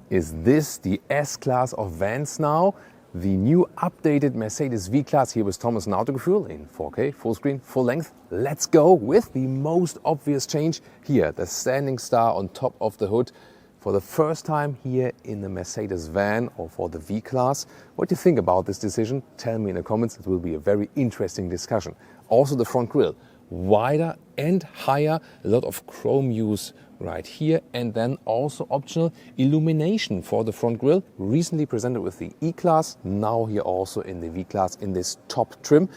Is this the S-Class of vans now? The new updated Mercedes V-Class here with Thomas and Autogefühl in 4K, full screen, full length. Let's go with the most obvious change here, the standing star on top of the hood. For the first time here in the Mercedes van or for the V-Class. What do you think about this decision? Tell me in the comments, it will be a very interesting discussion. Also the front grille, wider and higher, a lot of chrome use right here, and then also optional illumination for the front grille, recently presented with the E-Class, now here also in the V-Class in this top trim.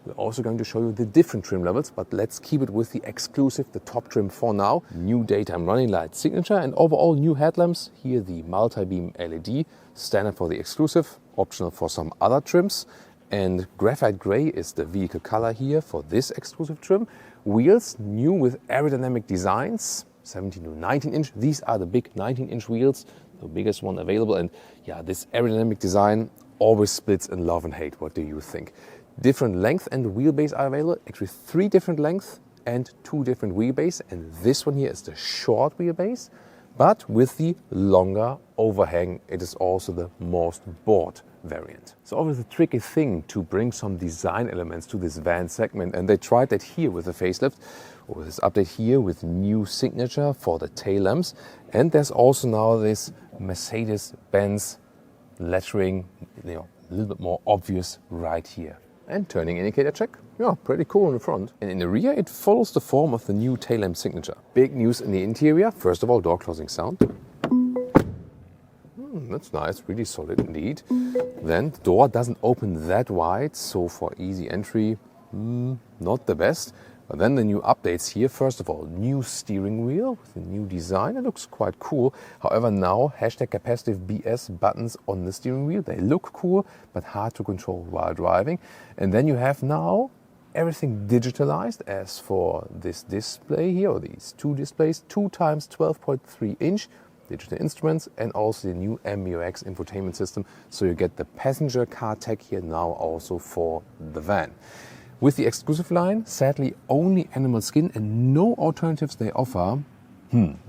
We're also going to show you the different trim levels, but let's keep it with the exclusive, the top trim for now. New daytime running light signature and overall new headlamps. Here the multi-beam LED, standard for the exclusive, optional for some other trims. And graphite gray is the vehicle color here for this exclusive trim. Wheels new with aerodynamic designs, 17 to 19 inch. These are the big 19-inch wheels, the biggest one available. And yeah, this aerodynamic design always splits in love and hate. What do you think? Different length and wheelbase are available. Actually 3 different lengths and 2 different wheelbase. And this one here is the short wheelbase, but with the longer overhang. It is also the most bought variant. So always a tricky thing to bring some design elements to this van segment, and they tried that here with the facelift, or with this update here with new signature for the tail lamps. And there's also now this Mercedes-Benz lettering, a little bit more obvious right here. And turning indicator check, yeah, pretty cool in the front. And in the rear, it follows the form of the new tail lamp signature. Big news in the interior. First of all, door closing sound. That's nice, really solid indeed. Then the door doesn't open that wide, so for easy entry, not the best. But then the new updates here, first of all, new steering wheel with a new design. It looks quite cool. However, now #capacitive BS buttons on the steering wheel. They look cool, but hard to control while driving. And then you have now everything digitalized as for this display here, or these 2 displays, 2 times 12.3 inch digital instruments, and also the new MBUX infotainment system. So you get the passenger car tech here now also for the van. With the exclusive line, sadly only animal skin and no alternatives they offer.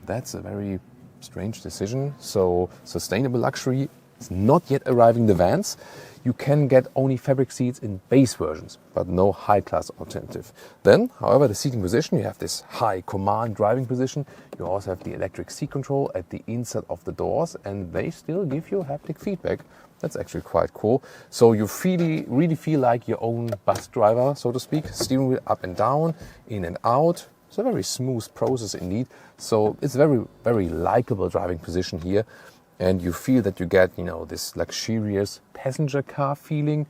That's a very strange decision. So sustainable luxury is not yet arriving the vans. You can get only fabric seats in base versions, but no high-class alternative. Then, however, the seating position, you have this high command driving position. You also have the electric seat control at the inside of the doors, and they still give you haptic feedback. That's actually quite cool. So you really feel like your own bus driver, so to speak. Steering wheel up and down, in and out. It's a very smooth process indeed. So it's a very, very likable driving position here. And you feel that you get, this luxurious passenger car feeling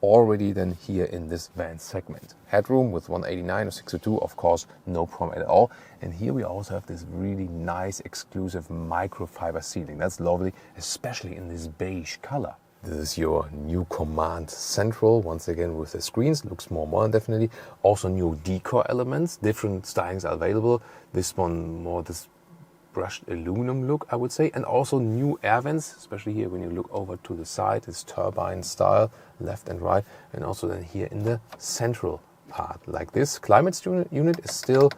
already then here in this van segment. Headroom with 189 or 62, of course, no problem at all. And here we also have this really nice exclusive microfiber seating. That's lovely, especially in this beige color. This is your new command central, once again with the screens, looks more modern definitely. Also new decor elements, different stylings are available. This one more this brushed aluminum look, I would say, and also new air vents, especially here when you look over to the side, it's turbine style, left and right, and also then here in the central part, like this. Climate unit is still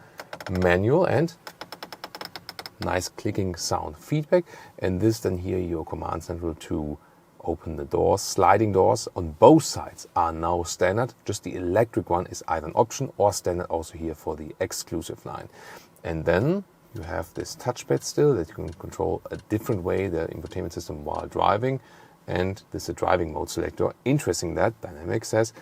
manual and nice clicking sound feedback, and this then here your command central to open the doors. Sliding doors on both sides are now standard, just the electric one is either an option or standard also here for the exclusive line. And then you have this touchpad still that you can control a different way the infotainment system while driving, and this is a driving mode selector. Interesting that Dynamic says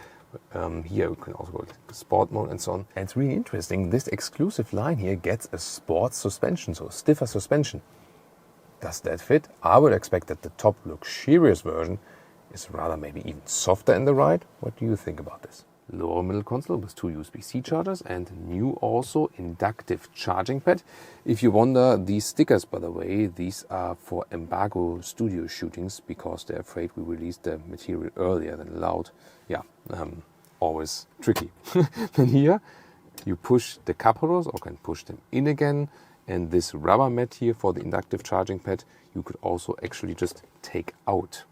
here you can also go to sport mode and so on. And it's really interesting, this exclusive line here gets a sports suspension, so stiffer suspension. Does that fit? I would expect that the top luxurious version is rather maybe even softer in the ride. What do you think about this? Lower middle console with 2 USB-C chargers and new also inductive charging pad. If you wonder, these stickers, by the way, these are for embargo studio shootings because they're afraid we released the material earlier than allowed. Yeah, always tricky. Then here you push the cup holders or can push them in again. And this rubber mat here for the inductive charging pad, you could also actually just take out.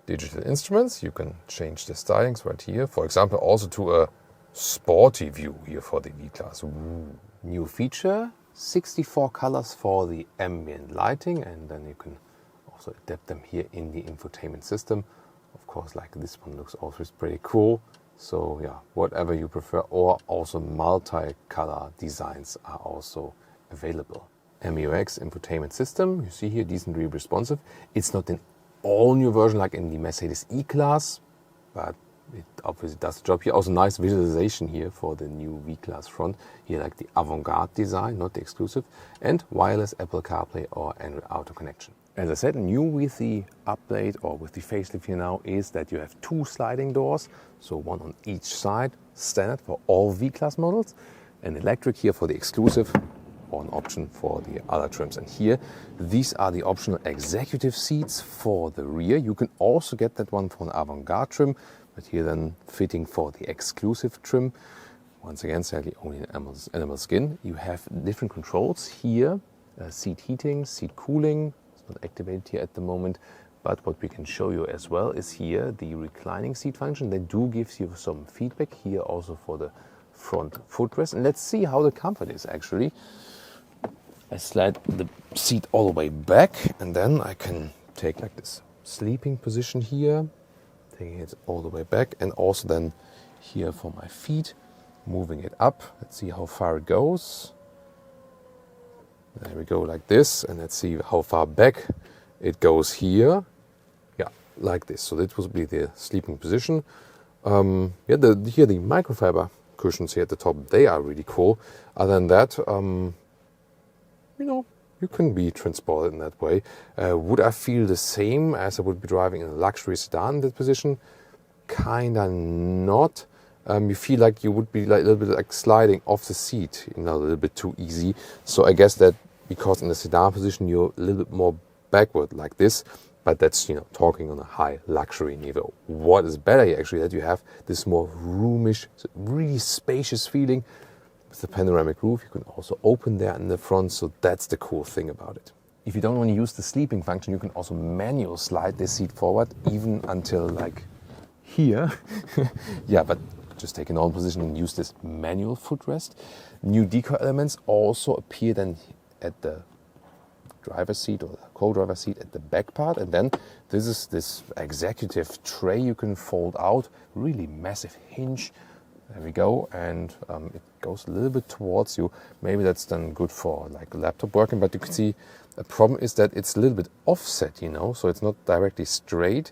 Digital instruments, you can change the stylings right here. For example, also to a sporty view here for the V-Class. New feature, 64 colors for the ambient lighting, and then you can also adapt them here in the infotainment system. Of course, like this one looks also pretty cool. So yeah, whatever you prefer, or also multi-color designs are also available. MUX infotainment system, you see here, decently responsive. It's not an all new version like in the Mercedes E-Class, but it obviously does the job here. Also nice visualization here for the new V-Class front. Here like the Avantgarde design, not the exclusive, and wireless Apple CarPlay or Android Auto connection. As I said, new with the update or with the facelift here now is that you have 2 sliding doors, so one on each side, standard for all V-Class models, and electric here for the exclusive, or an option for the other trims. And here, these are the optional executive seats for the rear. You can also get that one for an Avantgarde trim, but here then fitting for the exclusive trim. Once again, sadly only in animal skin. You have different controls here, seat heating, seat cooling. It's not activated here at the moment, but what we can show you as well is here the reclining seat function. They do give you some feedback here also for the front footrest. And let's see how the comfort is actually. I slide the seat all the way back, and then I can take like this sleeping position here, taking it all the way back, and also then here for my feet, moving it up. Let's see how far it goes. There we go, like this, and let's see how far back it goes here. Yeah, like this. So that will be the sleeping position. Yeah, here the microfiber cushions here at the top, they are really cool. Other than that, you know, you can be transported in that way. Would I feel the same as I would be driving in a luxury sedan in that position? Kinda not. You feel like you would be like a little bit like sliding off the seat, you know, a little bit too easy. So I guess that because in the sedan position you're a little bit more backward like this, but that's, you know, talking on a high luxury level. What is better here actually, that you have this more roomish, really spacious feeling. With the panoramic roof, you can also open there in the front, so that's the cool thing about it. If you don't want to use the sleeping function, you can also manual slide this seat forward, even until like here. Yeah, but just take a normal position and use this manual footrest. New deco elements also appear then at the driver's seat or the co-driver's seat at the back part, and then this is this executive tray you can fold out, really massive hinge. There we go, and it goes a little bit towards you. Maybe that's then good for like laptop working, but you can see the problem is that it's a little bit offset, you know, so it's not directly straight.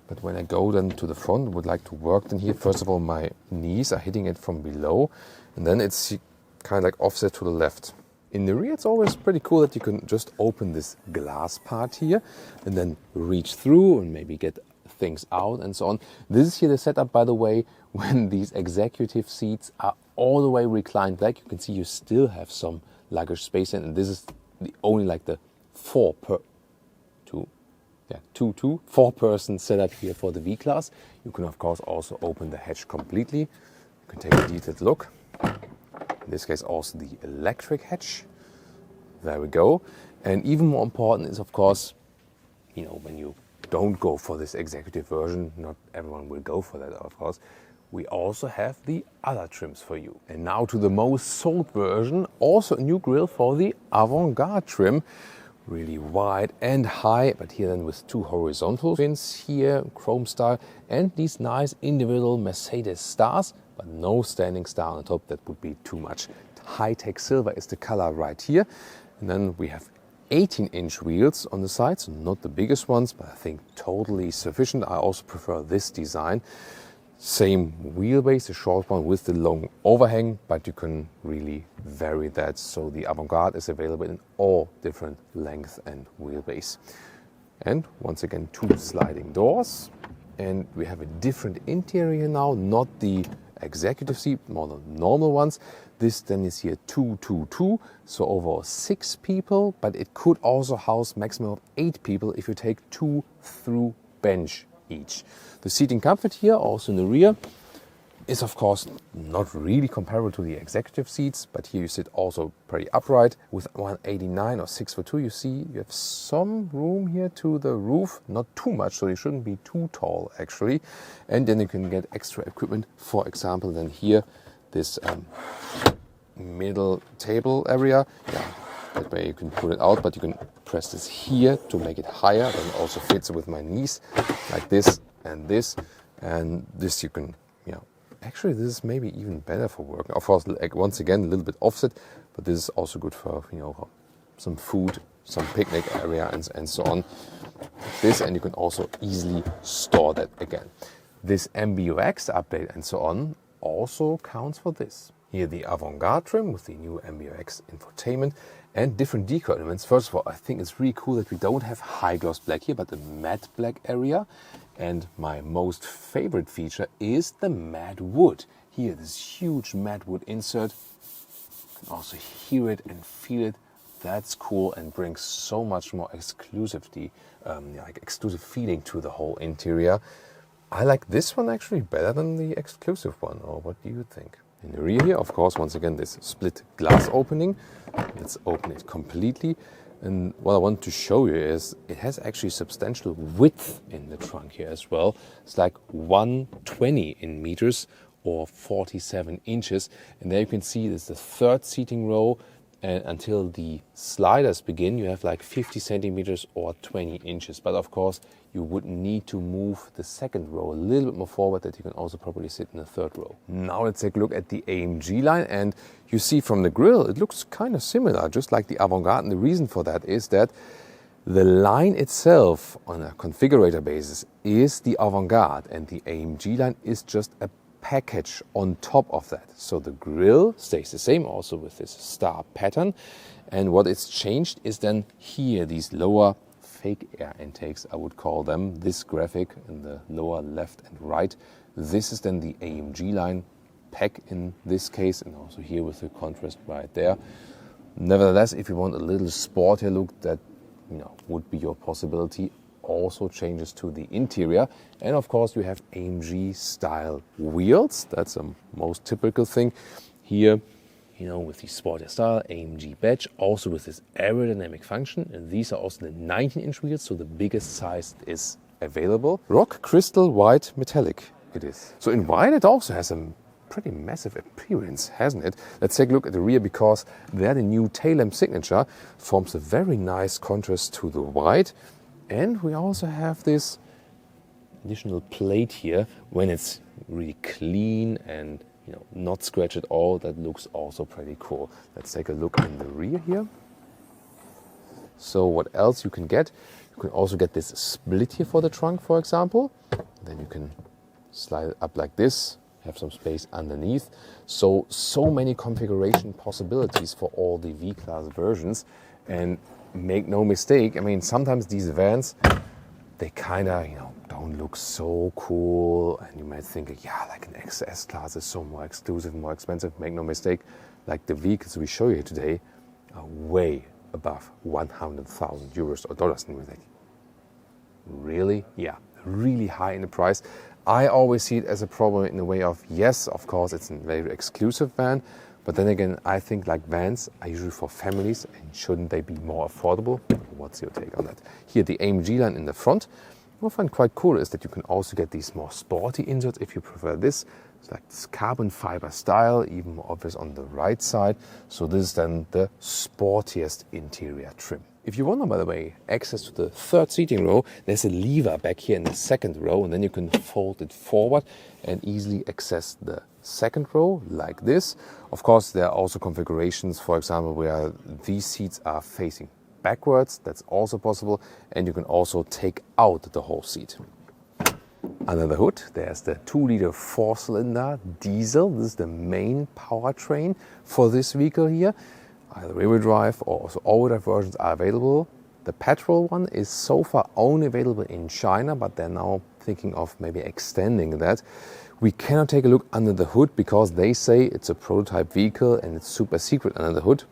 But when I go then to the front, would like to work then here, first of all, my knees are hitting it from below, and then it's kind of like offset to the left. In the rear, it's always pretty cool that you can just open this glass part here and then reach through and maybe get things out and so on. This is here the setup, by the way, when these executive seats are all the way reclined back. You can see you still have some luggage space in, and this is the only like the 4-person setup here for the V-Class. You can of course also open the hatch completely. You can take a detailed look. In this case also the electric hatch. There we go. And even more important is of course, you know, when you don't go for this executive version, not everyone will go for that of course, we also have the other trims for you. And now to the most sold version, also a new grille for the Avantgarde trim. Really wide and high, but here then with 2 horizontal fins here, chrome style, and these nice individual Mercedes stars, but no standing star on the top, that would be too much. High-tech silver is the color right here. And then we have 18-inch wheels on the side, so not the biggest ones, but I think totally sufficient. I also prefer this design. Same wheelbase, the short one with the long overhang, but you can really vary that. So the Avantgarde is available in all different length and wheelbase. And once again, 2 sliding doors. And we have a different interior now, not the executive seat, more the normal ones. This then is here 2-2-2, so overall 6 people, but it could also house maximum of 8 people if you take 2 through bench each. The seating comfort here, also in the rear, is of course not really comparable to the executive seats, but here you sit also pretty upright. With 189 or 6'2", you see you have some room here to the roof, not too much, so you shouldn't be too tall actually. And then you can get extra equipment, for example, then here this middle table area. Yeah, That way you can pull it out, but you can press this here to make it higher. Then it also fits with my knees, like this and this. And this you can, actually this is maybe even better for work. Of course, once again, a little bit offset, but this is also good for, some food, some picnic area and so on. Like this, and you can also easily store that again. This MBUX update and so on also counts for this. Here the Avantgarde trim with the new MBUX infotainment and different decor elements. First of all, I think it's really cool that we don't have high gloss black here, but a matte black area. And my most favorite feature is the matte wood. Here, this huge matte wood insert. You can also hear it and feel it. That's cool and brings so much more exclusivity, exclusive feeling to the whole interior. I like this one actually better than the exclusive one, or what do you think? In the rear here, of course, once again, this split glass opening. Let's open it completely. And what I want to show you is it has actually substantial width in the trunk here as well. It's like 120 in meters or 47 inches. And there you can see there's the third seating row. And until the sliders begin, you have like 50 centimeters or 20 inches. But of course, you would need to move the second row a little bit more forward that you can also probably sit in the third row. Now let's take a look at the AMG line. And you see from the grille, it looks kind of similar, just like the Avantgarde. And the reason for that is that the line itself on a configurator basis is the Avantgarde, and the AMG line is just a package on top of that. So the grille stays the same, also with this star pattern. And what is changed is then here, these lower fake air intakes, I would call them. This graphic in the lower left and right. This is then the AMG line pack in this case, and also here with the contrast right there. Nevertheless, if you want a little sportier look, that would be your possibility. Also changes to the interior, and of course you have AMG style wheels. That's the most typical thing here, with the sportier style AMG badge, also with this aerodynamic function. And these are also the 19-inch wheels, so the biggest size is available. Rock crystal white metallic it is. So in white it also has a pretty massive appearance, hasn't it? Let's take a look at the rear, because there the new tail lamp signature forms a very nice contrast to the white. And we also have this additional plate here when it's really clean and not scratched at all. That looks also pretty cool. Let's take a look in the rear here. So what else you can get? You can also get this split here for the trunk, for example. Then you can slide it up like this, have some space underneath. So many configuration possibilities for all the V-Class versions. And make no mistake, I mean, sometimes these vans, they kind of, don't look so cool. And you might think, like an XS class is so more exclusive, more expensive. Make no mistake, like the vehicles we show you today are way above 100,000 euros or dollars. And we're like, really? Yeah, really high in the price. I always see it as a problem in the way of, yes, of course, it's a very exclusive van. But then again, I think like vans are usually for families, and shouldn't they be more affordable? What's your take on that? Here, the AMG line in the front. What I find quite cool is that you can also get these more sporty inserts if you prefer this. It's like this carbon fiber style, even more obvious on the right side. So this is then the sportiest interior trim. If you want, by the way, access to the third seating row, there's a lever back here in the second row, and then you can fold it forward and easily access the second row like this. Of course, there are also configurations, for example, where these seats are facing backwards. That's also possible, and you can also take out the whole seat. Under the hood, there's the 2-liter 4-cylinder diesel. This is the main powertrain for this vehicle here. Either rear-wheel drive or also all-wheel drive versions are available. The petrol one is so far only available in China, but they're now thinking of maybe extending that. We cannot take a look under the hood because they say it's a prototype vehicle and it's super secret under the hood.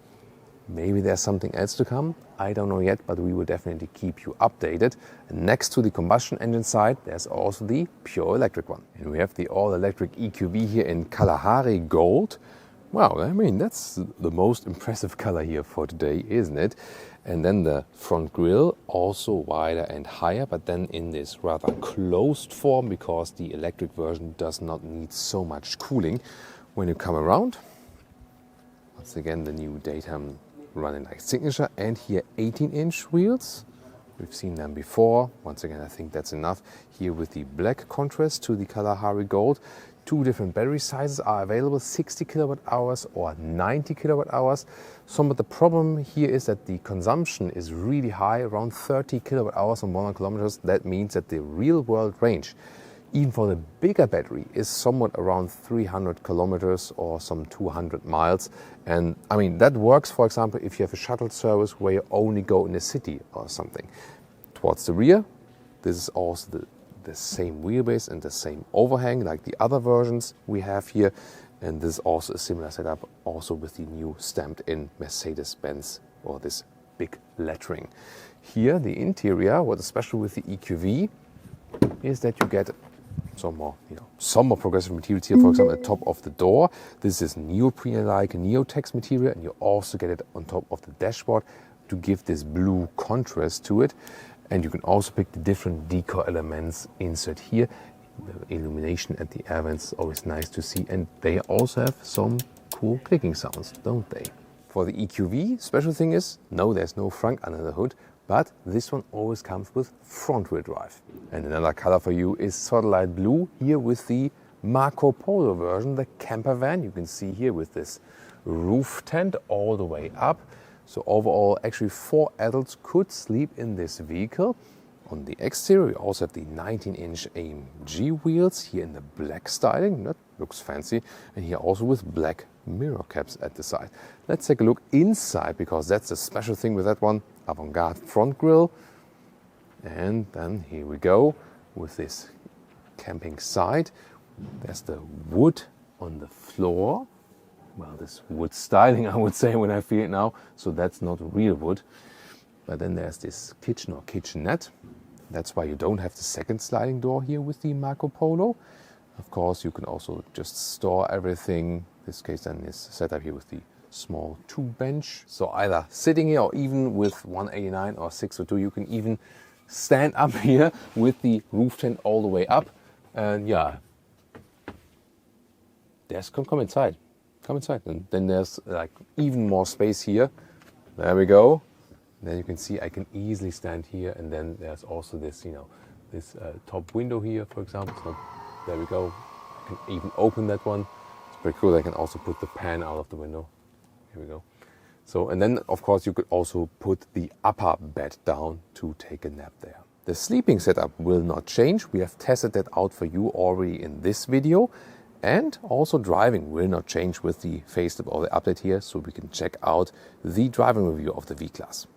Maybe there's something else to come. I don't know yet, but we will definitely keep you updated. And next to the combustion engine side, there's also the pure electric one. And we have the all-electric EQV here in Kalahari Gold. Wow, I mean, that's the most impressive color here for today, isn't it? And then the front grille, also wider and higher, but then in this rather closed form, because the electric version does not need so much cooling. When you come around, once again, the new daytime running like signature, and here 18-inch wheels. We've seen them before. Once again, I think that's enough. Here with the black contrast to the Kalahari Gold. 2 different battery sizes are available, 60 kilowatt hours or 90 kilowatt hours. Some of the problem here is that the consumption is really high, around 30 kilowatt hours on 100 kilometers. That means that the real world range, even for the bigger battery, is somewhat around 300 kilometers or some 200 miles. And I mean, that works, for example, if you have a shuttle service where you only go in the city or something. Towards the rear, this is also the same wheelbase and the same overhang like the other versions we have here. And this is also a similar setup, also with the new stamped in Mercedes-Benz or this big lettering. Here, the interior, what is special with the EQV is that you get some more progressive materials here, for example, at the top of the door. This is neoprene-like Neotex material, and you also get it on top of the dashboard to give this blue contrast to it. And you can also pick the different decor elements insert here. The illumination at the air vents is always nice to see, and they also have some cool clicking sounds, don't they? For the EQV, special thing is, no, there's no frunk under the hood, but this one always comes with front-wheel drive. And another color for you is sort of light blue, here with the Marco Polo version, the camper van. You can see here with this roof tent all the way up. So overall, actually 4 adults could sleep in this vehicle. On the exterior, we also have the 19-inch AMG wheels here in the black styling. That looks fancy. And here also with black mirror caps at the side. Let's take a look inside, because that's the special thing with that one. Avantgarde front grille. And then here we go with this camping side. There's the wood on the floor. Well, this wood styling, I would say, when I feel it now. So that's not real wood. But then there's this kitchen or kitchenette. That's why you don't have the second sliding door here with the Marco Polo. Of course, you can also just store everything. This case then is set up here with the small 2 bench. So either sitting here or even with 189 or 602, you can even stand up here with the roof tent all the way up. And yeah, come inside. Come inside. And then there's like even more space here. There we go. Then you can see I can easily stand here, and then there's also this, this top window here, for example. So there we go. I can even open that one. It's pretty cool. I can also put the pan out of the window. Here we go. So, and then of course you could also put the upper bed down to take a nap there. The sleeping setup will not change. We have tested that out for you already in this video. And also driving will not change with the facelift or the update here. So we can check out the driving review of the V-Class.